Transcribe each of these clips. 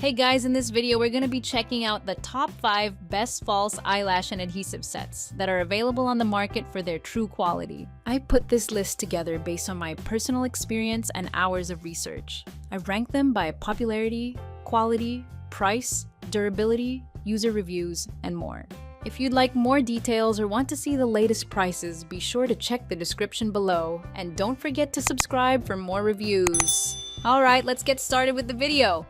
Hey guys, in this video, we're going to be checking out the top 5 best false eyelash and adhesive sets that are available on the market for their true quality. I put this list together based on my personal experience and hours of research. I ranked them by popularity, quality, price, durability, user reviews, and more. If you'd like more details or want to see the latest prices, be sure to check the description below, and don't forget to subscribe for more reviews. Alright, let's get started with the video.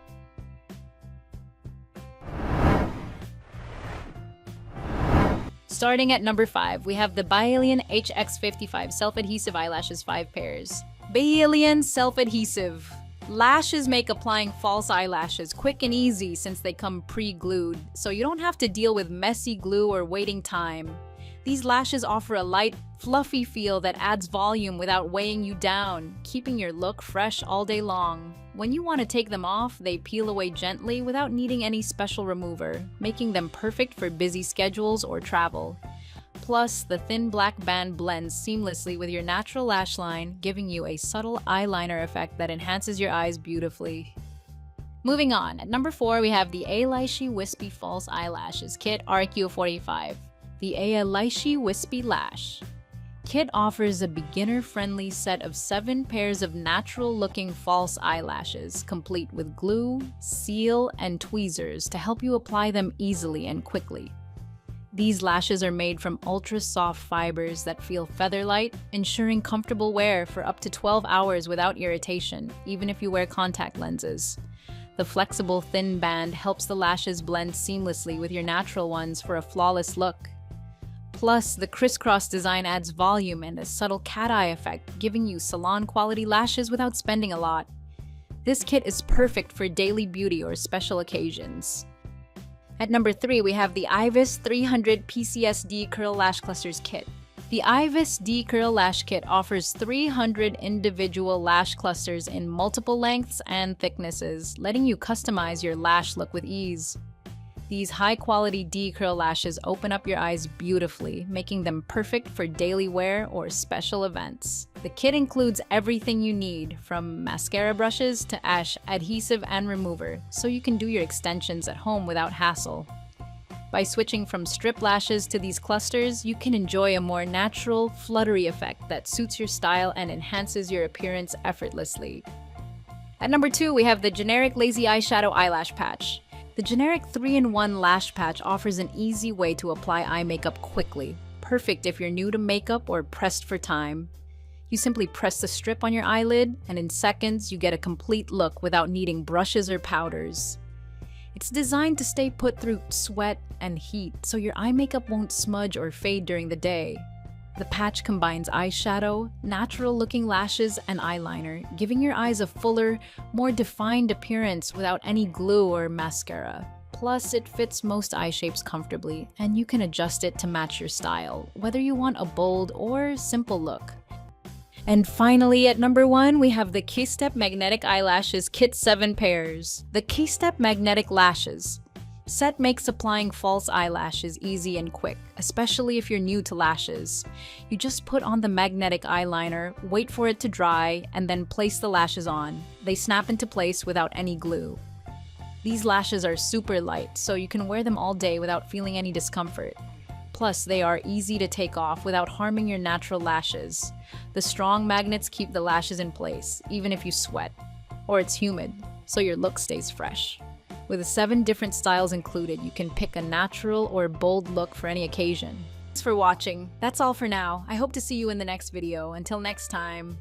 Starting at number 5, we have the BEYELIAN HX55 Self-Adhesive Eyelashes 5 Pairs. BEYELIAN Self-Adhesive. Lashes make applying false eyelashes quick and easy since they come pre-glued, so you don't have to deal with messy glue or waiting time. These lashes offer a light, fluffy feel that adds volume without weighing you down, keeping your look fresh all day long. When you want to take them off, they peel away gently without needing any special remover, making them perfect for busy schedules or travel. Plus, the thin black band blends seamlessly with your natural lash line, giving you a subtle eyeliner effect that enhances your eyes beautifully. Moving on, at number 4, we have the AILAISHI Wispy False Eyelashes Kit RQ45. The AILAISHI Wispy Lash Kit offers a beginner-friendly set of 7 pairs of natural-looking false eyelashes, complete with glue, seal, and tweezers to help you apply them easily and quickly. These lashes are made from ultra-soft fibers that feel feather-light, ensuring comfortable wear for up to 12 hours without irritation, even if you wear contact lenses. The flexible thin band helps the lashes blend seamlessly with your natural ones for a flawless look. Plus, the crisscross design adds volume and a subtle cat-eye effect, giving you salon-quality lashes without spending a lot. This kit is perfect for daily beauty or special occasions. At number 3, we have the EYEVIS 300 PCSD Curl Lash Clusters Kit. The EYEVIS D Curl Lash Kit offers 300 individual lash clusters in multiple lengths and thicknesses, letting you customize your lash look with ease. These high-quality D-curl lashes open up your eyes beautifully, making them perfect for daily wear or special events. The kit includes everything you need, from mascara brushes to adhesive and remover, so you can do your extensions at home without hassle. By switching from strip lashes to these clusters, you can enjoy a more natural, fluttery effect that suits your style and enhances your appearance effortlessly. At number 2, we have the generic Lazy Eyeshadow Eyelash Patch. The generic 3-in-1 lash patch offers an easy way to apply eye makeup quickly, perfect if you're new to makeup or pressed for time. You simply press the strip on your eyelid, and in seconds you get a complete look without needing brushes or powders. It's designed to stay put through sweat and heat, so your eye makeup won't smudge or fade during the day. The patch combines eyeshadow, natural-looking lashes, and eyeliner, giving your eyes a fuller, more defined appearance without any glue or mascara. Plus, it fits most eye shapes comfortably, and you can adjust it to match your style, whether you want a bold or simple look. And finally, at number 1, we have the Kistep Magnetic Eyelashes Kit 7 Pairs. The Kistep Magnetic Lashes set makes applying false eyelashes easy and quick, especially if you're new to lashes. You just put on the magnetic eyeliner, wait for it to dry, and then place the lashes on. They snap into place without any glue. These lashes are super light, so you can wear them all day without feeling any discomfort. Plus, they are easy to take off without harming your natural lashes. The strong magnets keep the lashes in place, even if you sweat, or it's humid, so your look stays fresh. With 7 different styles included, you can pick a natural or bold look for any occasion. Thanks for watching. That's all for now. I hope to see you in the next video. Until next time.